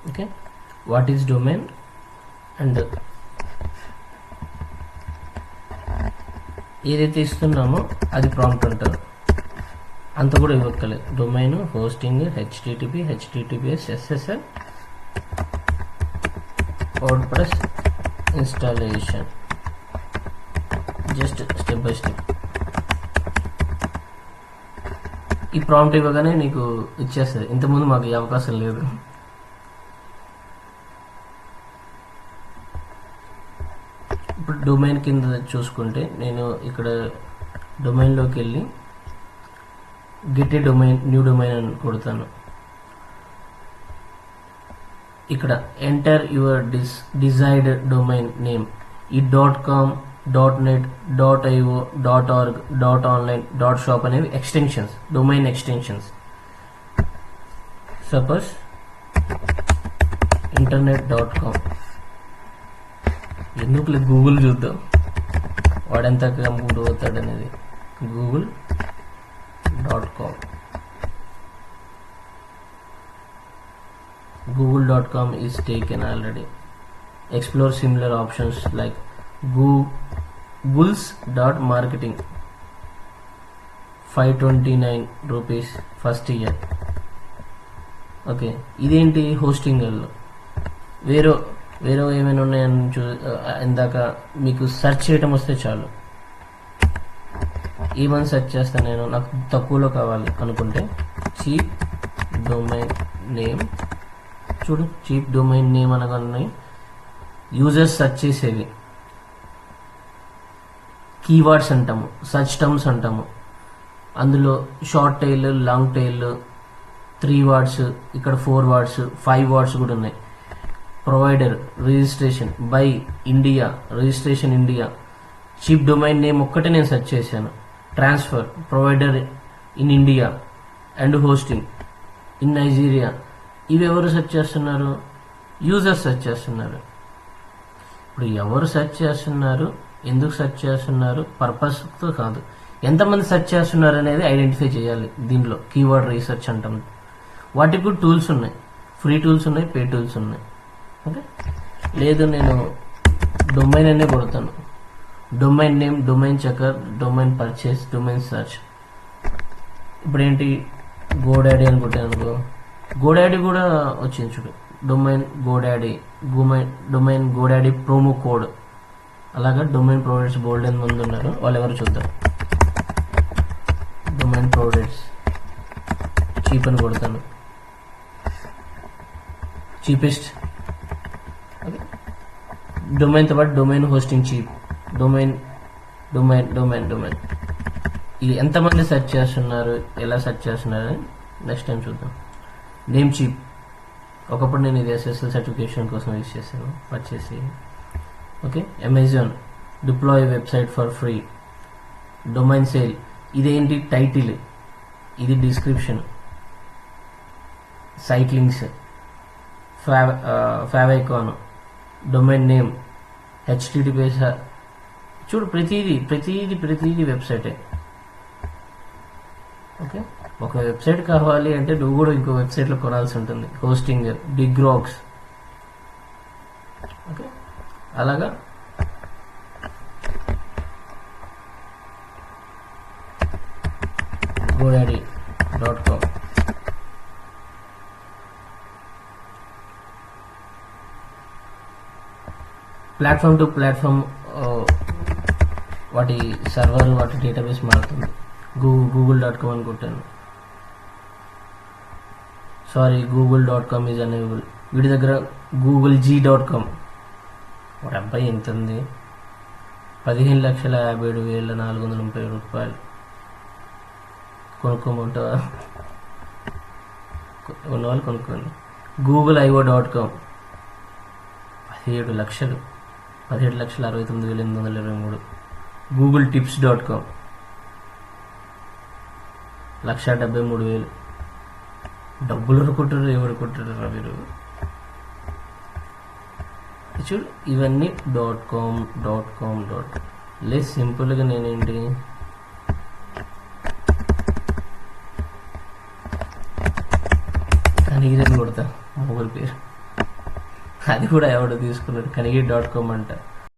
Okay, what is domain and ఏదైతే ఇస్తున్నామో అది ప్రాంప్ట్ అంటారు. అంత కూడా ఇవ్వక్కలేదు. Domain, hosting, HTTP, HTTPS, SSL, WordPress installation, just step by step. ఈ ప్రాంప్ట్ ఇవ్వగానే నీకు ఇచ్చేస్తుంది. ఇంతకుముందు మాకు ఈ అవకాశం లేదు. ఇప్పుడు డొమైన్ కింద చూసుకుంటే నేను ఇక్కడ డొమైన్లోకి వెళ్ళి get a domain, new domain అని కొడతాను. ఇక్కడ enter your desired domain name. ఈ .com, .net, .io, .org, .online, .shop అనేవి extensions, domain extensions. Suppose internet.com. ఎందుకు గూగుల్ చూద్దాం వాడెంత కమ్ముకుంటూ పోతాడు అనేది. google.com. google.com is taken already. Explore similar options like googles.marketing, 529 rupees first year. Okay, ఇదేంటి హోస్టింగ్లో వేరే ఏమైనా ఉన్నాయని ఇందాక మీకు సెర్చ్ చేయటం వస్తే చాలు. ఏమని సెర్చ్ చేస్తాను నేను, నాకు తక్కువలో కావాలి అనుకుంటే చీప్ డొమైన్ నేమ్. చూడు, చీప్ డొమైన్ నేమ్ అనగానే యూజర్స్ సెర్చ్ చేసేవి కీవర్డ్స్ అంటాము, సెర్చ్ టర్మ్స్ అంటాము. అందులో short tile, long tail, 3 words, ఇక్కడ 4 words, 5 words కూడా ఉన్నాయి. Provider, registration, by, India, registration India. Cheap domain name ఒక్కటే నేను సెర్చ్ చేశాను. Transfer, provider in India and hosting in Nigeria. ఇవి ఎవరు సెర్చ్ చేస్తున్నారు? యూజర్స్ సెర్చ్ చేస్తున్నారు. ఇప్పుడు ఎవరు సెర్చ్ చేస్తున్నారు, ఎందుకు సెర్చ్ చేస్తున్నారు, పర్పస్తో కాదు, ఎంతమంది సెర్చ్ చేస్తున్నారు అనేది ఐడెంటిఫై చేయాలి. దీనిలో కీవర్డ్ రీసెర్చ్ అంటాం. వాటికి కూడా టూల్స్ ఉన్నాయి, ఫ్రీ టూల్స్ ఉన్నాయి, పే టూల్స్ ఉన్నాయి. ఓకే, లేదు నేను డొమైన్ అనే కొడతాను. Domain name, domain checker, domain purchase, domain search. ఇప్పుడు ఏంటి, గోడాడీ అని కొట్టాను అనుకో, గోడాడీ కూడా వచ్చింది చూడు. Domain GoDaddy, domain GoDaddy promo code. అలాగా డొమైన్ ప్రొవైడర్స్ బోల్డ్ అని ముందు ఉన్నారు, వాళ్ళు ఎవరు చూద్దాం. డొమైన్ ప్రొవైడర్స్ చీప్ అని కొడతాను, చీపెస్ట్. డొమైన్తో పాటు డొమైన్ హోస్టింగ్ చీప్, డొమైన్. ఇది ఎంతమంది సెర్చ్ చేస్తున్నారు, ఎలా సెర్చ్ చేస్తున్నారు అని నెక్స్ట్ టైం చూద్దాం. Namecheap. ఒకప్పుడు నేను ఇది SSL సర్టిఫికేషన్ కోసం యూజ్ చేశాను, purchase. Okay, Amazon deploy website for free. Domain sale. ఇదేంటి, టైటిల్, ఇది description, site links, favicon, domain name, HTTPS. చూడు, ప్రతిదీ వెబ్సైటే. ఓకే, ఒక వెబ్సైట్ కావాలి అంటే నువ్వు కూడా ఇంకో వెబ్సైట్లో కొనాల్సి ఉంటుంది. హోస్టింగ్, డిగ్రాక్స్. ఓకే, అలాగా godaddy.com. ప్లాట్ఫామ్ టు ప్లాట్ఫామ్ వాటి సర్వర్, వాటి డేటాబేస్ మారుతుంది. google.com అని కొట్టాను. Sorry, google.com is unable. వీటి దగ్గర googleg.com. వాటి అబ్బాయి ఎంత ఉంది, 15,57,430 రూపాయలు. కొనుక్కోమంటావా? ఉన్నవాళ్ళు కొనుక్కోండి. google.io.com 17,69,823. googletips.com 1,73,000. డబ్బులు కొట్టారు, ఎవరు కొట్టారు మీరు? చూడు, ఇవన్నీ .com. లేదు, సింపుల్గా నేనేంటి, కానీ ఇదని కొడతా మొబైల్ పేరు. అది కూడా ఎవడో తీసుకున్నాడు, కనిగి.com అంట.